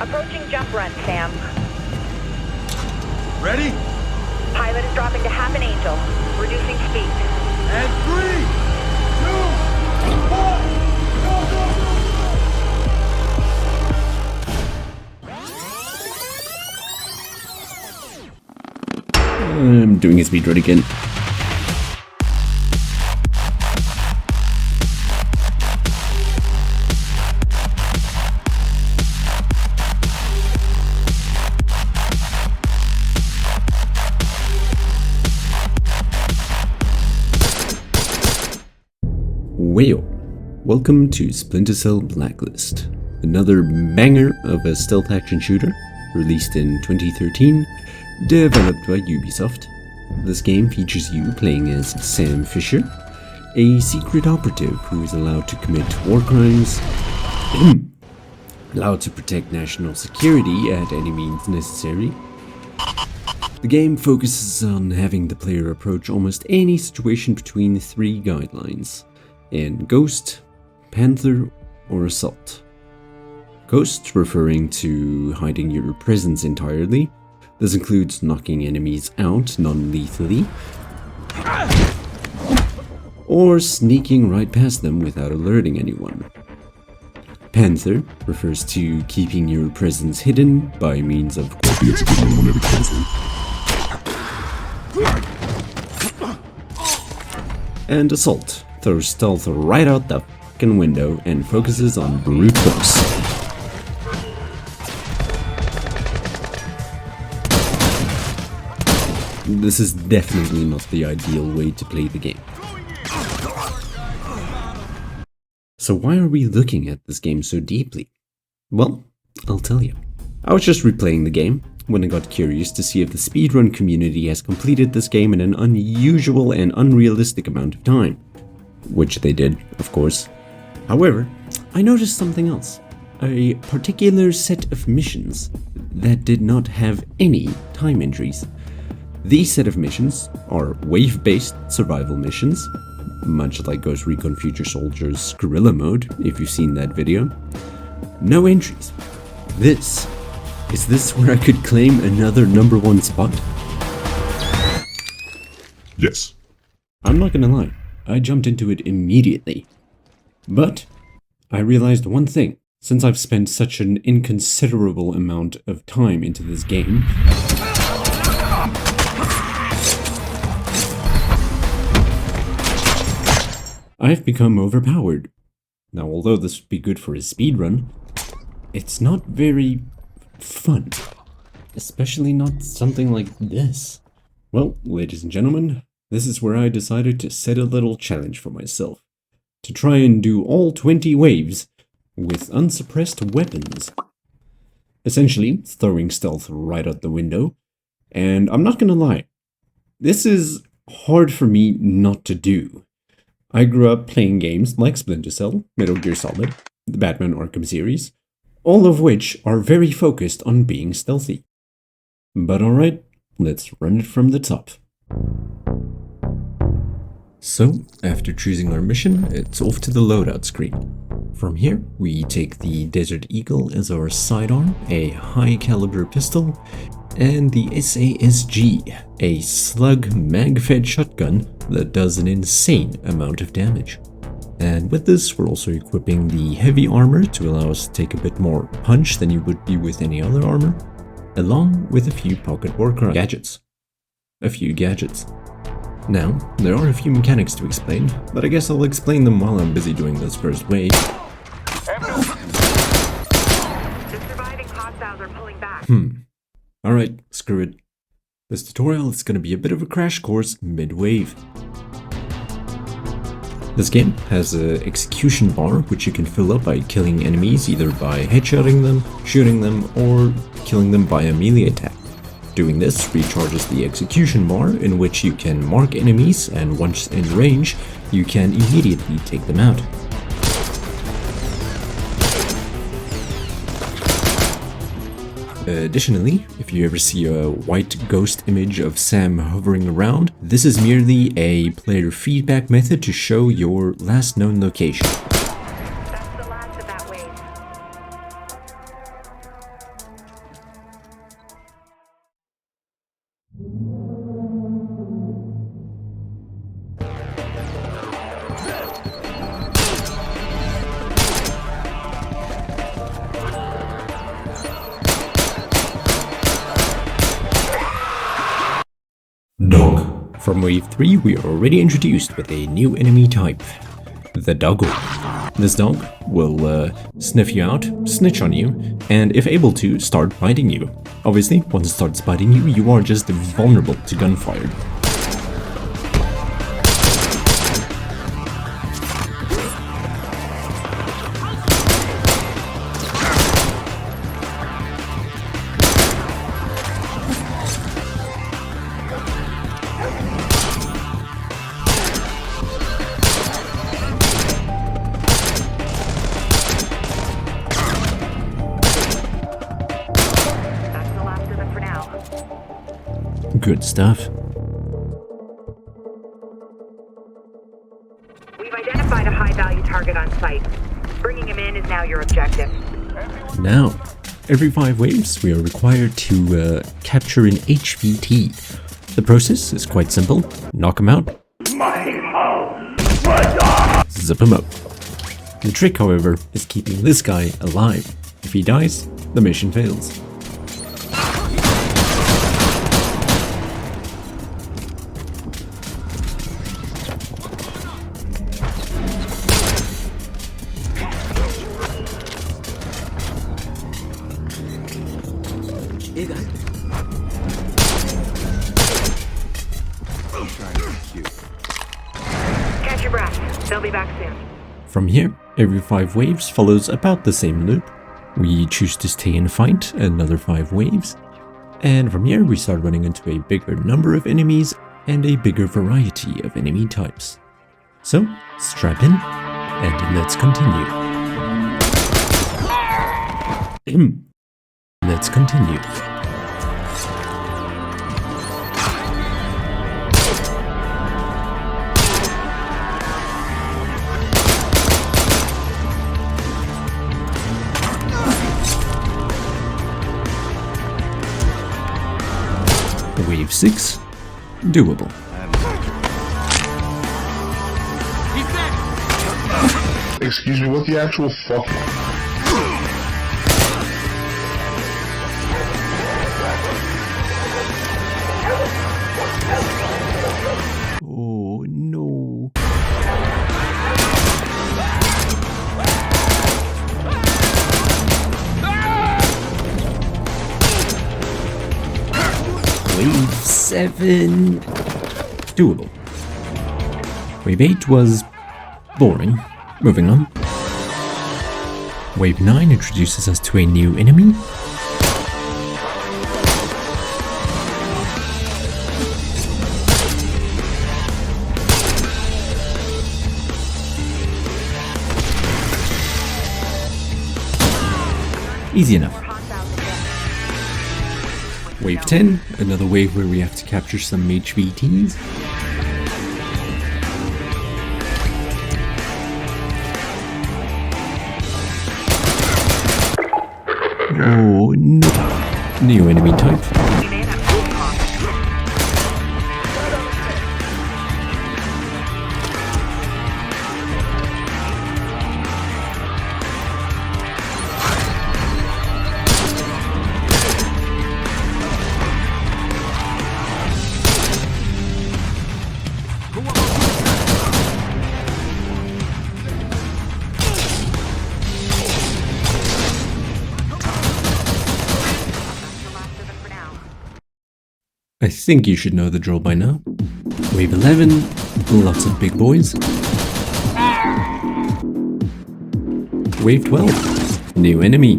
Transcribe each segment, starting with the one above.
Approaching jump run, Sam. Ready? Pilot is dropping to half an angel. Reducing speed. And 3, 2, 1, go, go, go! I'm doing a speedrun again. Well, welcome to Splinter Cell Blacklist, another banger of a stealth action shooter, released in 2013, developed by Ubisoft. This game features you playing as Sam Fisher, a secret operative who is allowed to commit war crimes, allowed to protect national security at any means necessary. The game focuses on having the player approach almost any situation between 3 guidelines: in Ghost, Panther, or Assault. Ghost referring to hiding your presence entirely. This includes knocking enemies out non-lethally, or sneaking right past them without alerting anyone. Panther refers to keeping your presence hidden by means of and Assault throws stealth right out the fucking window and focuses on brute force. This is definitely not the ideal way to play the game. So why are we looking at this game so deeply? Well, I'll tell you. I was just replaying the game when I got curious to see if the speedrun community has completed this game in an unusual and unrealistic amount of time. Which they did, of course. However, I noticed something else. A particular set of missions that did not have any time entries. These set of missions are wave-based survival missions, much like Ghost Recon Future Soldier's Guerrilla Mode, if you've seen that video. No entries. Is this where I could claim another #1 spot? Yes. I'm not gonna lie, I jumped into it immediately. But I realized one thing. Since I've spent such an inconsiderable amount of time into this game, I've become overpowered. Now, although this would be good for a speedrun, it's not very fun. Especially not something like this. Well, ladies and gentlemen, this is where I decided to set a little challenge for myself. To try and do all 20 waves with unsuppressed weapons. Essentially, throwing stealth right out the window. And I'm not gonna lie, this is hard for me not to do. I grew up playing games like Splinter Cell, Metal Gear Solid, the Batman Arkham series, all of which are very focused on being stealthy. But alright, let's run it from the top. So, after choosing our mission, it's off to the loadout screen. From here, we take the Desert Eagle as our sidearm, a high-caliber pistol, and the SASG, a slug mag-fed shotgun that does an insane amount of damage. And with this, we're also equipping the heavy armor to allow us to take a bit more punch than you would be with any other armor, along with a few pocket worker gadgets. Now, there are a few mechanics to explain, but I guess I'll explain them while I'm busy doing this first wave. The surviving hostiles are pulling back. Alright, screw it. This tutorial is going to be a bit of a crash course mid-wave. This game has an execution bar which you can fill up by killing enemies either by headshotting them, shooting them, or killing them by a melee attack. Doing this recharges the execution bar, in which you can mark enemies, and once in range, you can immediately take them out. Additionally, if you ever see a white ghost image of Sam hovering around, this is merely a player feedback method to show your last known location. That's the last of that wave. From wave 3, we are already introduced with a new enemy type, the doggo. This dog will sniff you out, snitch on you, and if able to, start biting you. Obviously, once it starts biting you, you are just vulnerable to gunfire. Good stuff. We've identified a high-value target on site. Bringing him in is now your objective. Now, every 5 waves, we are required to capture an HVT. The process is quite simple. Knock him out. Zip him up. The trick, however, is keeping this guy alive. If he dies, the mission fails. Catch your breath. They'll be back soon. From here, every 5 waves follows about the same loop. We choose to stay and fight another 5 waves. And from here, we start running into a bigger number of enemies and a bigger variety of enemy types. So, strap in, and let's continue. Let's continue. Wave 6, doable. Excuse me, what the actual fuck? Oh no. Wave 7, doable. Wave 8 was boring. Moving on. Wave 9 introduces us to a new enemy. Easy enough. Wave 10, another wave where we have to capture some HVTs. Oh no. New enemy type. I think you should know the drill by now. Wave 11, lots of big boys. Wave 12, new enemy.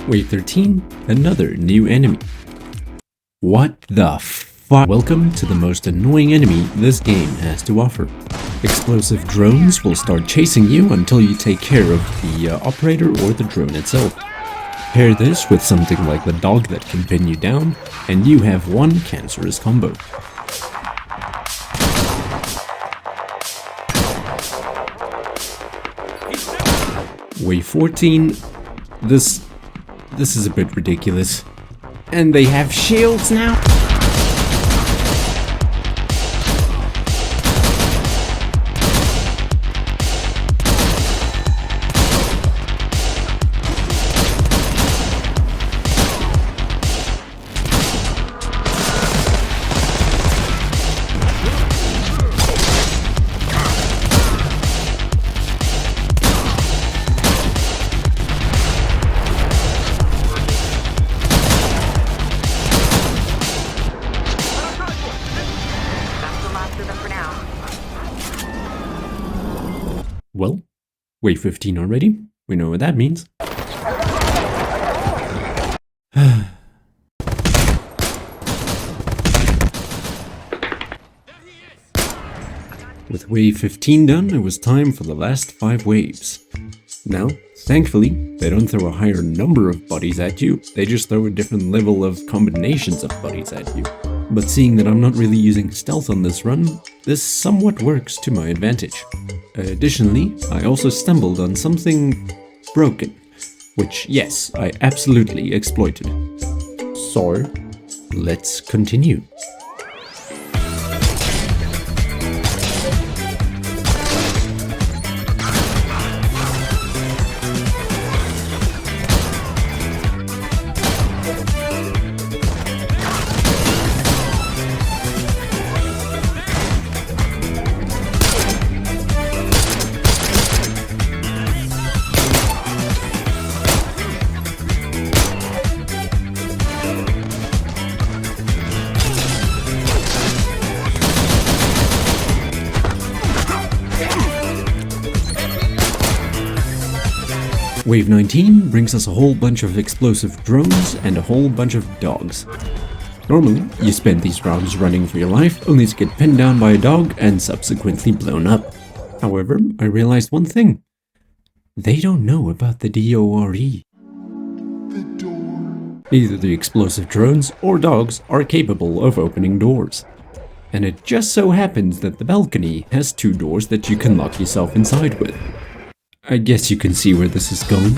Wave 13, another new enemy. What the fuck? Welcome to the most annoying enemy this game has to offer. Explosive drones will start chasing you until you take care of the operator or the drone itself. Pair this with something like the dog that can pin you down, and you have one cancerous combo. Wave 14, this is a bit ridiculous. And they have shields now? Wave 15 already? We know what that means. With wave 15 done, it was time for the last 5 waves. Now, thankfully, they don't throw a higher number of bodies at you, they just throw a different level of combinations of bodies at you. But seeing that I'm not really using stealth on this run, this somewhat works to my advantage. Additionally, I also stumbled on something broken, which, yes, I absolutely exploited. So, let's continue. Wave 19 brings us a whole bunch of explosive drones and a whole bunch of dogs. Normally, you spend these rounds running for your life only to get pinned down by a dog and subsequently blown up. However, I realized one thing. They don't know about the DORE. Either the explosive drones or dogs are capable of opening doors. And it just so happens that the balcony has 2 doors that you can lock yourself inside with. I guess you can see where this is going.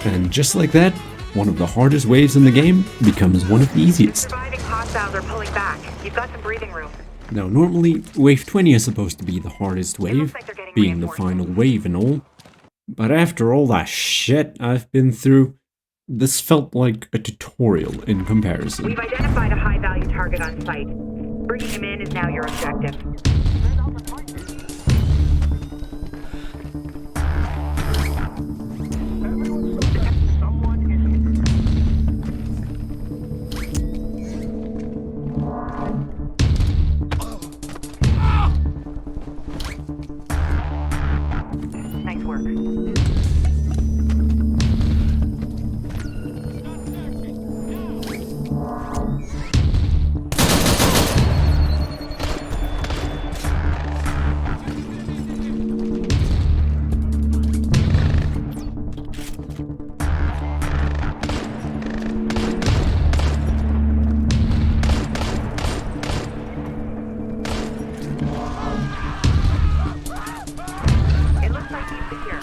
And just like that, one of the hardest waves in the game becomes one of the easiest. Surviving hostiles are pulling back. You've got some breathing room. Now normally, wave 20 is supposed to be the hardest wave, like they're getting being the final wave and all. But after all that shit I've been through, this felt like a tutorial in comparison. We've identified a high-value target on site. Bringing him in is now your objective. Nice work. It looks like he's secure.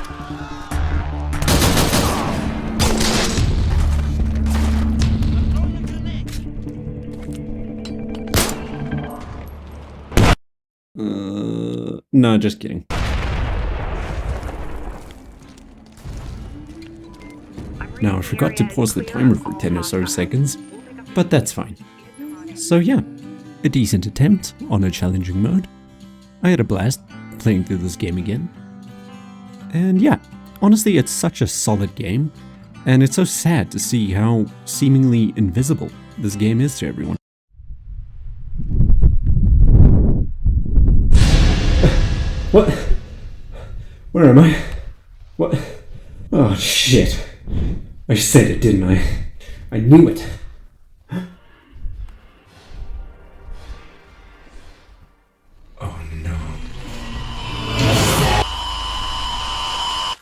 No, just kidding. Now I forgot to pause the timer for 10 or so seconds, but that's fine. So yeah, a decent attempt on a challenging mode. I had a blast playing through this game again. And yeah, honestly it's such a solid game, and it's so sad to see how seemingly invisible this game is to everyone. What? Where am I? What? Oh shit. I said it, didn't I? I knew it.